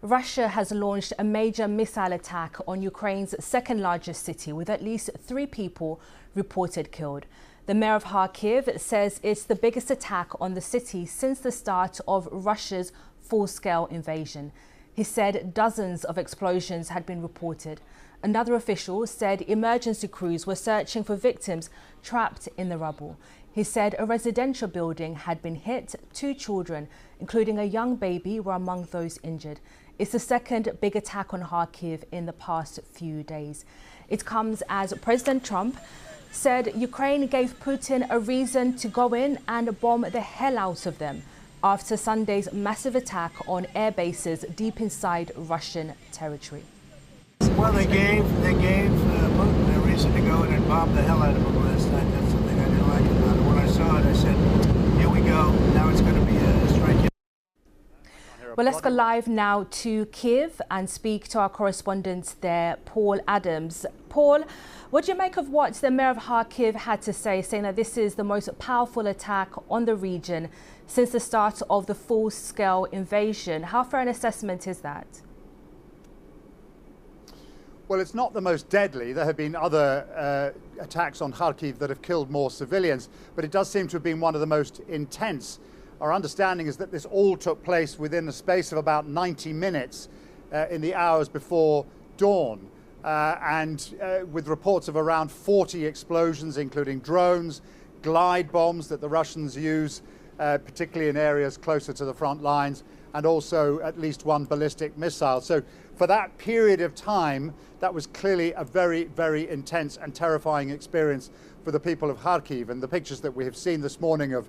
Russia has launched a major missile attack on Ukraine's second largest city, with at least 3 people reported killed. The mayor of Kharkiv says it's the biggest attack on the city since the start of Russia's full-scale invasion. He said dozens of explosions had been reported. Another official said emergency crews were searching for victims trapped in the rubble. He said a residential building had been hit. 2 children, including a young baby, were among those injured. It's the second big attack on Kharkiv in the past few days. It comes as President Trump said Ukraine gave Putin a reason to go in and bomb the hell out of them after Sunday's massive attack on air bases deep inside Russian territory. Well, they gave Putin a reason to go in and bomb the hell out of him last night. That's something I didn't like about it. When I saw it, I said, here we go. Now it's going to be a strike. Well, let's go live now to Kyiv and speak to our correspondent there, Paul Adams. Paul, what do you make of what the mayor of Kharkiv had to say, saying that this is the most powerful attack on the region since the start of the full-scale invasion? How fair an assessment is that? Well, it's not the most deadly. There have been other attacks on Kharkiv that have killed more civilians, but it does seem to have been one of the most intense. Our understanding is that this all took place within the space of about 90 minutes in the hours before dawn, with reports of around 40 explosions, including drones, glide bombs that the Russians use, particularly in areas closer to the front lines, and also at least 1 ballistic missile. So for that period of time, that was clearly a very, very intense and terrifying experience for the people of Kharkiv. And the pictures that we have seen this morning of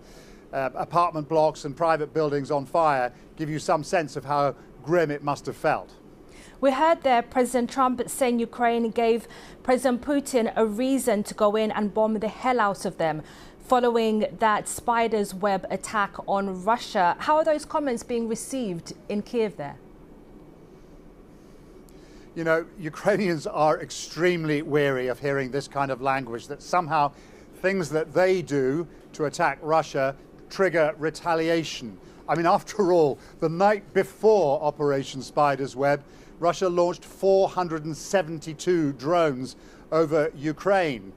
apartment blocks and private buildings on fire give you some sense of how grim it must have felt. We heard there President Trump saying Ukraine gave President Putin a reason to go in and bomb the hell out of them following that spider's web attack on Russia. How are those comments being received in Kyiv there? You know, Ukrainians are extremely wary of hearing this kind of language, that somehow things that they do to attack Russia trigger retaliation. I mean, after all, the night before Operation Spider's Web, Russia launched 472 drones over Ukraine.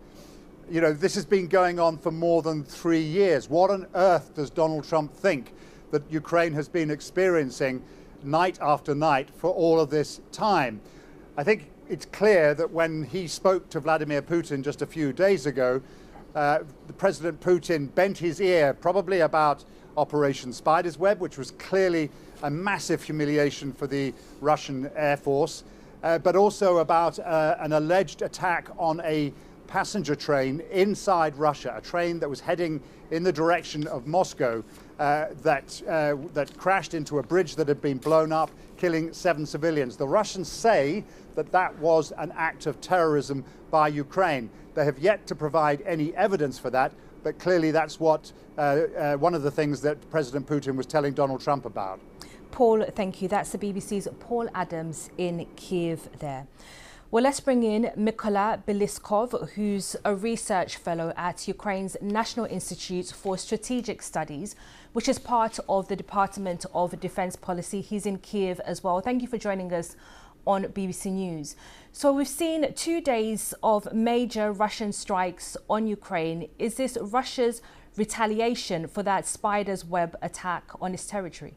You know, this has been going on for more than 3 years. What on earth does Donald Trump think that Ukraine has been experiencing night after night for all of this time? I think it's clear that when he spoke to Vladimir Putin just a few days ago, President Putin bent his ear probably about Operation Spider's Web, which was clearly a massive humiliation for the Russian Air Force, but also about an alleged attack on a passenger train inside Russia, a train that was heading in the direction of Moscow that crashed into a bridge that had been blown up, killing 7 civilians. The Russians say that that was an act of terrorism by Ukraine. They have yet to provide any evidence for that, but clearly that's what one of the things that President Putin was telling Donald Trump about. Paul, thank you. That's the BBC's Paul Adams in Kyiv there. Well, let's bring in Mykola Beliskov, who's a research fellow at Ukraine's National Institute for Strategic Studies, which is part of the Department of Defense Policy. He's in Kyiv as well. Thank you for joining us on BBC News. So we've seen 2 days of major Russian strikes on Ukraine. Is this Russia's retaliation for that spider's web attack on its territory?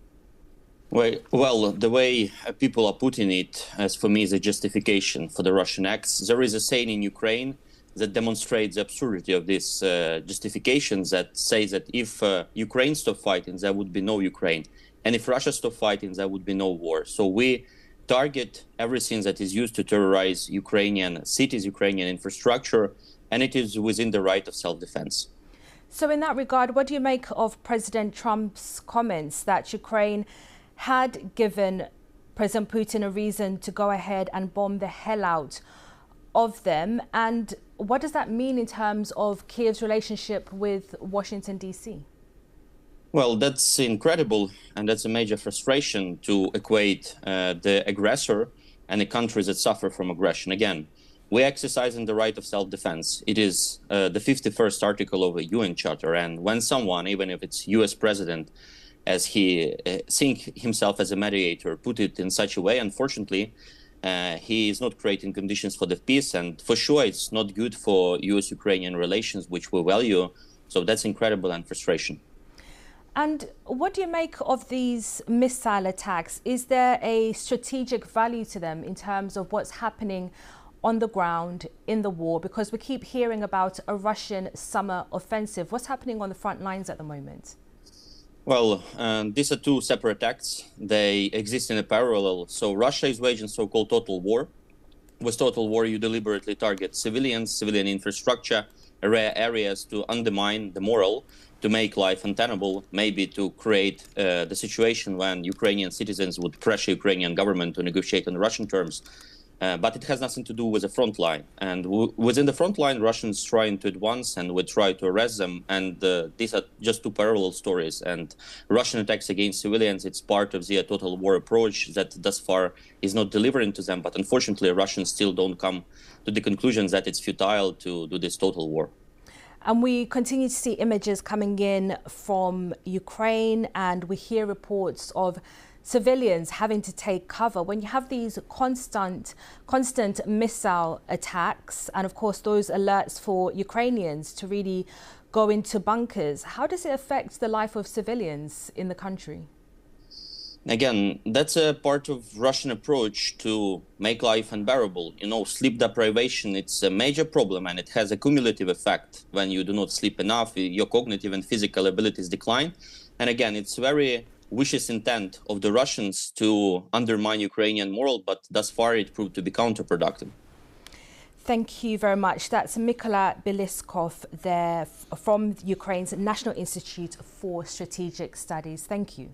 Well, the way people are putting it, as for me, is a justification for the Russian acts. There is a saying in Ukraine that demonstrates the absurdity of this justifications, that says that if Ukraine stopped fighting, there would be no Ukraine. And if Russia stopped fighting, there would be no war. So we target everything that is used to terrorize Ukrainian cities, Ukrainian infrastructure, and it is within the right of self-defense. So in that regard, what do you make of President Trump's comments that Ukraine had given President Putin a reason to go ahead and bomb the hell out of them? And what does that mean in terms of Kyiv's relationship with Washington, D.C.? Well, that's incredible, and that's a major frustration to equate the aggressor and the countries that suffer from aggression. Again, we're exercising the right of self-defense. It is the 51st article of the UN Charter, and when someone, even if it's US president, as he seeing himself as a mediator, put it in such a way. Unfortunately, he is not creating conditions for the peace, and for sure it's not good for US-Ukrainian relations, which we value. So that's incredible and frustration. And what do you make of these missile attacks? Is there a strategic value to them in terms of what's happening on the ground in the war? Because we keep hearing about a Russian summer offensive. What's happening on the front lines at the moment? Well, these are two separate acts. They exist in a parallel. So Russia is waging so-called total war. With total war, you deliberately target civilians, civilian infrastructure, areas to undermine the moral, to make life untenable, maybe to create the situation when Ukrainian citizens would pressure Ukrainian government to negotiate on Russian terms. But it has nothing to do with the front line. And within the front line, Russians trying to advance, and we try to arrest them. And these are just two parallel stories. And Russian attacks against civilians, it's part of the total war approach that thus far is not delivering to them. But unfortunately, Russians still don't come to the conclusion that it's futile to do this total war. And we continue to see images coming in from Ukraine, and we hear reports of civilians having to take cover. When you have these constant missile attacks, and of course those alerts for Ukrainians to really go into bunkers, how does it affect the life of civilians in the country? Again, that's a part of Russian approach to make life unbearable. You know, sleep deprivation, it's a major problem, and it has a cumulative effect. When you do not sleep enough, your cognitive and physical abilities decline. And again, it's very vicious intent of the Russians to undermine Ukrainian moral, but thus far it proved to be counterproductive. Thank you very much. That's Ihor Terekhov there from Ukraine's National Institute for Strategic Studies. Thank you.